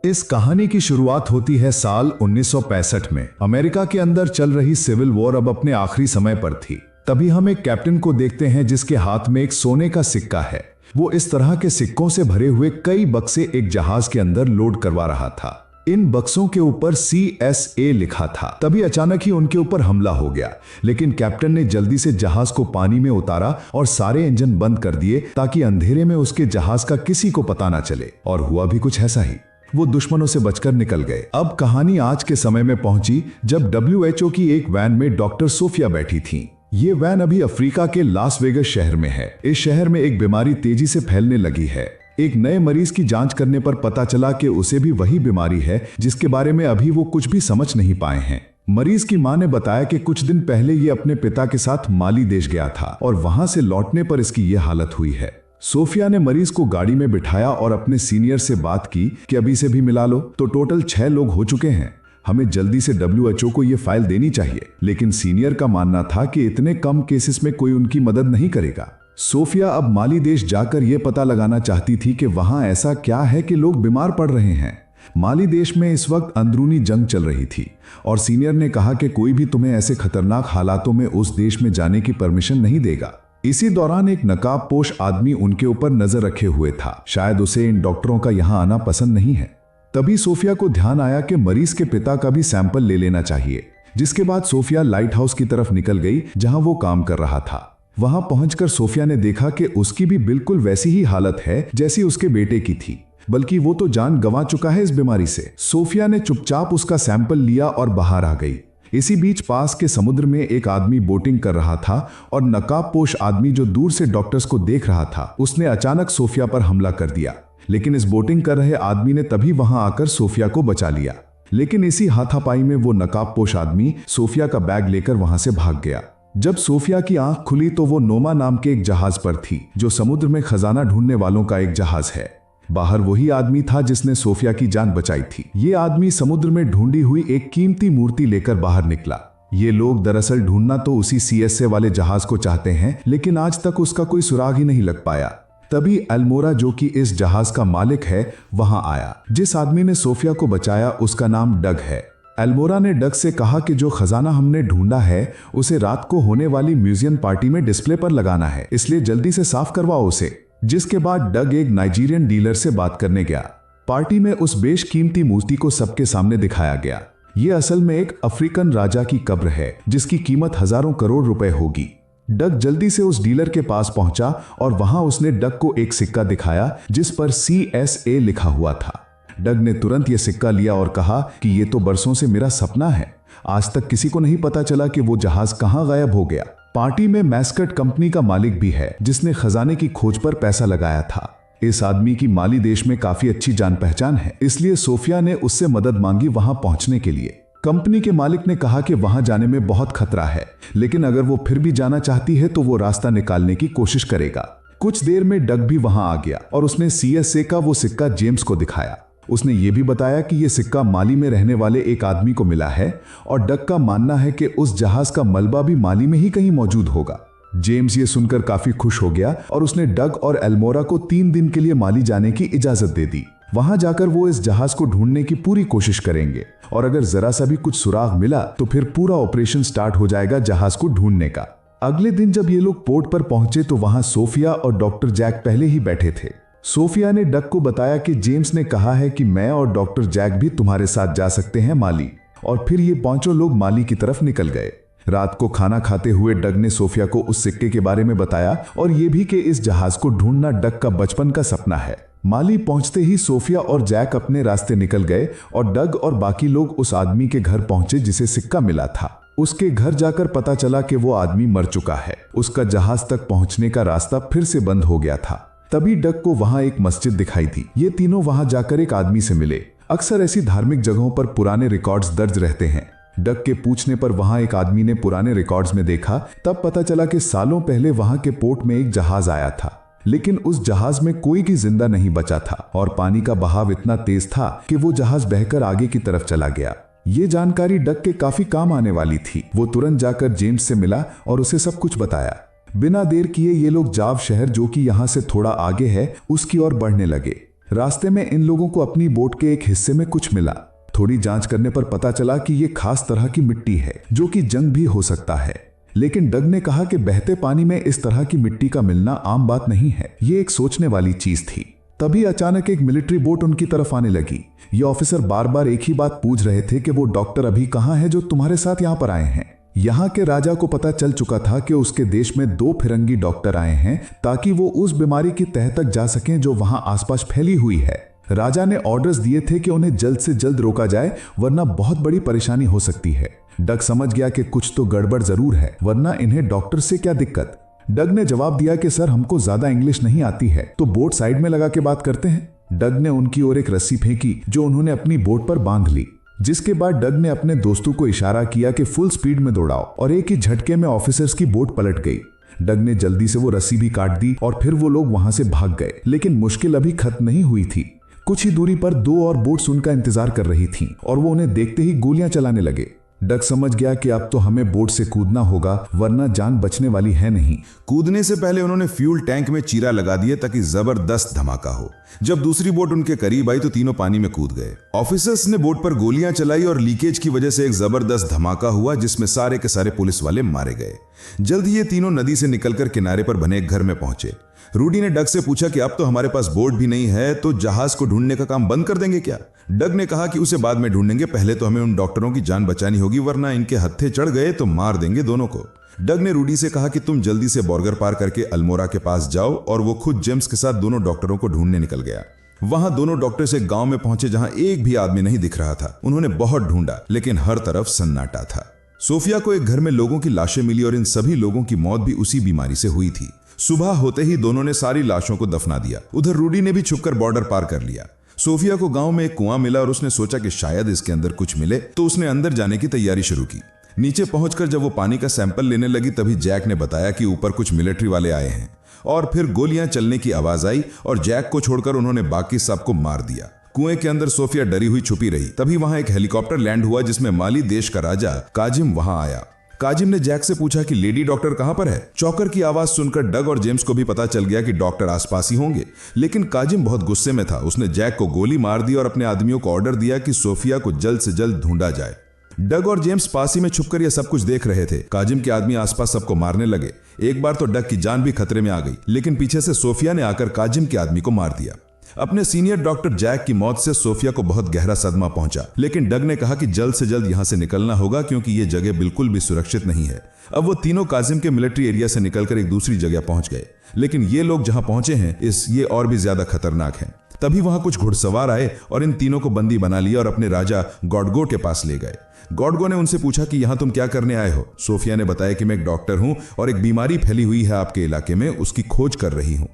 इस कहानी की शुरुआत होती है साल 1965 में। अमेरिका के अंदर चल रही सिविल वॉर अब अपने आखिरी समय पर थी। तभी हम एक कैप्टन को देखते हैं जिसके हाथ में एक सोने का सिक्का है। वो इस तरह के सिक्कों से भरे हुए कई बक्से एक जहाज के अंदर लोड करवा रहा था। इन बक्सों के ऊपर CSA लिखा था। तभी अचानक ही उनके ऊपर हमला हो गया, लेकिन कैप्टन ने जल्दी से जहाज को पानी में उतारा और सारे इंजन बंद कर दिए ताकि अंधेरे में उसके जहाज का किसी को पता ना चले। और हुआ भी कुछ ऐसा ही। वो दुश्मनों से बचकर निकल गए। अब कहानी आज के समय में पहुंची जब WHO की एक वैन में डॉक्टर सोफिया बैठी थी। ये वैन अभी अफ्रीका के लास वेगस शहर में है। इस शहर में एक बीमारी तेजी से फैलने लगी है। एक नए मरीज की जांच करने पर पता चला कि उसे भी वही बीमारी है जिसके बारे में अभी वो कुछ भी समझ नहीं पाए हैं। मरीज की मां ने बताया कि कुछ दिन पहले ये अपने पिता के साथ माली देश गया था और वहां से लौटने पर इसकी ये हालत हुई है। सोफिया ने मरीज को गाड़ी में बिठाया और अपने सीनियर से बात की कि अभी से भी मिला लो। तो टोटल 6 लोग हो चुके हैं, हमें जल्दी से WHO को ये फाइल देनी चाहिए। लेकिन सीनियर का मानना था कि इतने कम केसेस में कोई उनकी मदद नहीं करेगा। सोफिया अब माली देश जाकर यह पता लगाना चाहती थी कि वहां ऐसा क्या है कि लोग बीमार पड़ रहे हैं। माली देश में इस वक्त अंदरूनी जंग चल रही थी और सीनियर ने कहा कि कोई भी तुम्हें ऐसे खतरनाक हालातों में उस देश में जाने की परमिशन नहीं देगा। इसी दौरान एक नकाबपोश आदमी उनके ऊपर नजर रखे हुए था। शायद उसे इन डॉक्टरों का यहां आना पसंद नहीं है। तभी सोफिया को ध्यान आया कि मरीज के पिता का भी सैंपल ले लेना चाहिए। जिसके बाद सोफिया लाइट हाउस की तरफ निकल गई जहां वो काम कर रहा था। वहां पहुंचकर सोफिया ने देखा कि उसकी भी बिल्कुल वैसी ही हालत है जैसी उसके बेटे की थी, बल्कि वो तो जान गंवा चुका है इस बीमारी से। सोफिया ने चुपचाप उसका सैंपल लिया और बाहर आ गई। इसी बीच पास के समुद्र में एक आदमी बोटिंग कर रहा था और नकाबपोश आदमी जो दूर से डॉक्टर्स को देख रहा था उसने अचानक सोफिया पर हमला कर दिया। लेकिन इस बोटिंग कर रहे आदमी ने तभी वहां आकर सोफिया को बचा लिया। लेकिन इसी हाथापाई में वो नकाबपोश आदमी सोफिया का बैग लेकर वहां से भाग गया। जब सोफिया की आंख खुली तो वो नोमा नाम के एक जहाज पर थी जो समुद्र में खजाना ढूंढने वालों का एक जहाज है। बाहर वही आदमी था जिसने सोफिया की जान बचाई थी। ये आदमी समुद्र में ढूंढी हुई एक कीमती मूर्ति लेकर बाहर निकला। ये लोग दरअसल ढूंढना तो उसी CSA वाले जहाज को चाहते हैं, लेकिन आज तक उसका कोई सुराग ही नहीं लग पाया। तभी एल्मोरा जो कि इस जहाज का मालिक है वहां आया। जिस आदमी ने सोफिया को बचाया उसका नाम डग है। एल्मोरा ने डग से कहा कि जो खजाना हमने ढूंढा है उसे रात को होने वाली म्यूजियम पार्टी में डिस्प्ले पर लगाना है, इसलिए जल्दी से साफ करवाओ उसे। जिसके बाद डग एक नाइजीरियन डीलर से बात करने गया। पार्टी में उस बेशकीमती मूर्ति को सबके सामने दिखाया गया। ये असल में एक अफ्रीकन राजा की कब्र है जिसकी कीमत हजारों करोड़ रुपए होगी। डग जल्दी से उस डीलर के पास पहुंचा और वहां उसने डग को एक सिक्का दिखाया जिस पर CSA लिखा हुआ था। डग ने तुरंत यह सिक्का लिया और कहा कि ये तो बरसों से मेरा सपना है। आज तक किसी को नहीं पता चला कि वो जहाज कहां गायब हो गया। पार्टी में मैस्कट कंपनी का मालिक भी है जिसने खजाने की खोज पर पैसा लगाया था। इस आदमी की माली देश में काफी अच्छी जान पहचान है, इसलिए सोफिया ने उससे मदद मांगी वहां पहुंचने के लिए। कंपनी के मालिक ने कहा कि वहां जाने में बहुत खतरा है, लेकिन अगर वो फिर भी जाना चाहती है तो वो रास्ता निकालने की कोशिश करेगा। कुछ देर में डग भी वहां आ गया और उसने CSA का वो सिक्का जेम्स को दिखाया। उसने ये भी बताया कि यह सिक्का माली में रहने वाले एक आदमी को मिला है और डग का मानना है कि उस जहाज का मलबा भी माली में ही कहीं मौजूद होगा। जेम्स ये सुनकर काफी खुश हो गया और उसने डग और एल्मोरा को 3 दिन के लिए माली जाने की इजाजत दे दी। वहां जाकर वो इस जहाज को ढूंढने की पूरी कोशिश करेंगे और अगर जरा सा भी कुछ सुराग मिला तो फिर पूरा ऑपरेशन स्टार्ट हो जाएगा जहाज को ढूंढने का। अगले दिन जब ये लोग पोर्ट पर पहुंचे तो वहां सोफिया और डॉक्टर जैक पहले ही बैठे थे। सोफिया ने डग को बताया कि जेम्स ने कहा है कि मैं और डॉक्टर जैक भी तुम्हारे साथ जा सकते हैं माली। और फिर ये 5 लोग माली की तरफ निकल गए। रात को खाना खाते हुए डग ने सोफिया को उस सिक्के के बारे में बताया और ये भी कि इस जहाज को ढूंढना डग का बचपन का सपना है। माली पहुंचते ही सोफिया और जैक अपने रास्ते निकल गए और डग और बाकी लोग उस आदमी के घर पहुंचे जिसे सिक्का मिला था। उसके घर जाकर पता चला कि वो आदमी मर चुका है। उसका जहाज तक पहुंचने का रास्ता फिर से बंद हो गया था। तभी डग को वहां एक मस्जिद दिखाई दी। ये तीनों वहां जाकर एक आदमी से मिले। अक्सर ऐसी धार्मिक जगहों पर पुराने रिकॉर्ड्स दर्ज रहते हैं। डग के पूछने पर वहां एक आदमी ने पुराने रिकॉर्ड्स में देखा। तब पता चला कि सालों पहले वहां के पोर्ट में एक जहाज आया था, लेकिन उस जहाज में कोई भी जिंदा नहीं बचा था और पानी का बहाव इतना तेज था कि वो जहाज बहकर आगे की तरफ चला गया। ये जानकारी डग के काफी काम आने वाली थी। वो तुरंत जाकर जेम्स से मिला और उसे सब कुछ बताया। बिना देर किए ये लोग जाव शहर जो कि यहाँ से थोड़ा आगे है उसकी ओर बढ़ने लगे। रास्ते में इन लोगों को अपनी बोट के एक हिस्से में कुछ मिला। थोड़ी जांच करने पर पता चला कि ये खास तरह की मिट्टी है जो कि जंग भी हो सकता है। लेकिन डग ने कहा कि बहते पानी में इस तरह की मिट्टी का मिलना आम बात नहीं है। ये एक सोचने वाली चीज थी। तभी अचानक एक मिलिट्री बोट उनकी तरफ आने लगी। ये ऑफिसर बार बार एक ही बात पूछ रहे थे कि वो डॉक्टर अभी कहाँ है जो तुम्हारे साथ यहाँ पर आए हैं। यहाँ के राजा को पता चल चुका था कि उसके देश में 2 फिरंगी डॉक्टर आए हैं ताकि वो उस बीमारी की तह तक जा सकें जो वहां आसपास फैली हुई है। राजा ने ऑर्डर्स दिए थे कि उन्हें जल्द से जल्द रोका जाए वरना बहुत बड़ी परेशानी हो सकती है। डग समझ गया कि कुछ तो गड़बड़ जरूर है, वरना इन्हें डॉक्टर से क्या दिक्कत। डग ने जवाब दिया कि सर हमको ज्यादा इंग्लिश नहीं आती है, तो बोट साइड में लगा के बात करते हैं। डग ने उनकी ओर एक रस्सी फेंकी जो उन्होंने अपनी बोट पर बांध ली, जिसके बाद डग ने अपने दोस्तों को इशारा किया कि फुल स्पीड में दौड़ाओ और एक ही झटके में ऑफिसर्स की बोट पलट गई। डग ने जल्दी से वो रस्सी भी काट दी और फिर वो लोग वहां से भाग गए। लेकिन मुश्किल अभी खत्म नहीं हुई थी। कुछ ही दूरी पर 2 और बोट्स उनका इंतजार कर रही थीं और वो उन्हें देखते ही गोलियां चलाने लगे। डग समझ गया कि अब तो हमें बोट से कूदना होगा वरना जान बचने वाली है नहीं। कूदने से पहले उन्होंने फ्यूल टैंक में चीरा लगा दिया ताकि जबरदस्त धमाका हो। जब दूसरी बोट उनके करीब आई तो तीनों पानी में कूद गए। ऑफिसर्स ने बोट पर गोलियां चलाई और लीकेज की वजह से एक जबरदस्त धमाका हुआ जिसमें सारे के सारे पुलिस वाले मारे गए। जल्द ही ये तीनों नदी से निकलकर किनारे पर बने एक घर में पहुंचे। रूडी ने डग से पूछा कि अब तो हमारे पास बोट भी नहीं है, तो जहाज को ढूंढने का काम बंद कर देंगे क्या? डग ने कहा कि उसे बाद में ढूंढेंगे, पहले तो हमें उन डॉक्टरों की जान बचानी होगी वरना इनके हत्थे चढ़ गए तो मार देंगे दोनों को। डग ने रूडी से कहा कि तुम जल्दी से बॉर्गर पार करके अल्मोरा के पास जाओ और वो खुद जेम्स के साथ दोनों डॉक्टरों को ढूंढने निकल गया। वहां दोनों डॉक्टर से गांव में पहुंचे जहां एक भी आदमी नहीं दिख रहा था। उन्होंने बहुत ढूंढा लेकिन हर तरफ सन्नाटा था। सोफिया को एक घर में लोगों की लाशें मिली और इन सभी लोगों की मौत भी उसी बीमारी से हुई थी। सुबह होते ही दोनों ने सारी लाशों को दफना दिया। उधर रूडी ने भी छुपकर बॉर्डर पार कर लिया। सोफिया को गांव में एक कुआं मिला और उसने सोचा कि शायद इसके अंदर कुछ मिले, तो उसने अंदर जाने की तैयारी शुरू की। नीचे पहुंचकर जब वो पानी का सैंपल लेने लगी तभी जैक ने बताया कि ऊपर कुछ मिलिट्री वाले आए हैं और फिर गोलियां चलने की आवाज आई और जैक को छोड़कर उन्होंने बाकी सबको मार दिया। कुएं के अंदर सोफिया डरी हुई छुपी रही। तभी वहां एक हेलीकॉप्टर लैंड हुआ जिसमें माली देश का राजा काजिम वहां आया। काजिम ने जैक से पूछा कि लेडी डॉक्टर कहां पर है। चौकर की आवाज सुनकर डग और जेम्स को भी पता चल गया कि डॉक्टर आसपास ही होंगे, लेकिन काजिम बहुत गुस्से में था। उसने जैक को गोली मार दी और अपने आदमियों को ऑर्डर दिया कि सोफिया को जल्द से जल्द ढूंढा जाए। डग और जेम्स पास ही में छुपकर यह सब कुछ देख रहे थे। काजिम के आदमी आसपास सबको मारने लगे। एक बार तो डग की जान भी खतरे में आ गई, लेकिन पीछे से सोफिया ने आकर काजिम के आदमी को मार दिया। अपने सीनियर डॉक्टर जैक की मौत से सोफिया को बहुत गहरा सदमा पहुंचा, लेकिन डग ने कहा कि जल्द से जल्द यहां से निकलना होगा क्योंकि यह जगह बिल्कुल भी सुरक्षित नहीं है। अब वो तीनों काजिम के मिलिट्री एरिया से निकलकर एक दूसरी जगह पहुंच गए, लेकिन ये लोग जहां पहुंचे हैं ये और भी ज्यादा खतरनाक है। तभी वहां कुछ घुड़सवार आए और इन तीनों को बंदी बना लिया और अपने राजा गॉडगो के पास ले गए। गॉडगो ने उनसे पूछा कि यहां तुम क्या करने आए हो। सोफिया ने बताया कि मैं एक डॉक्टर हूं और एक बीमारी फैली हुई है आपके इलाके में, उसकी खोज कर रही हूं।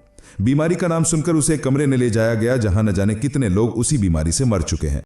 बीमारी का नाम सुनकर उसे एक कमरे में ले जाया गया जहां न जाने कितने लोग उसी बीमारी से मर चुके हैं।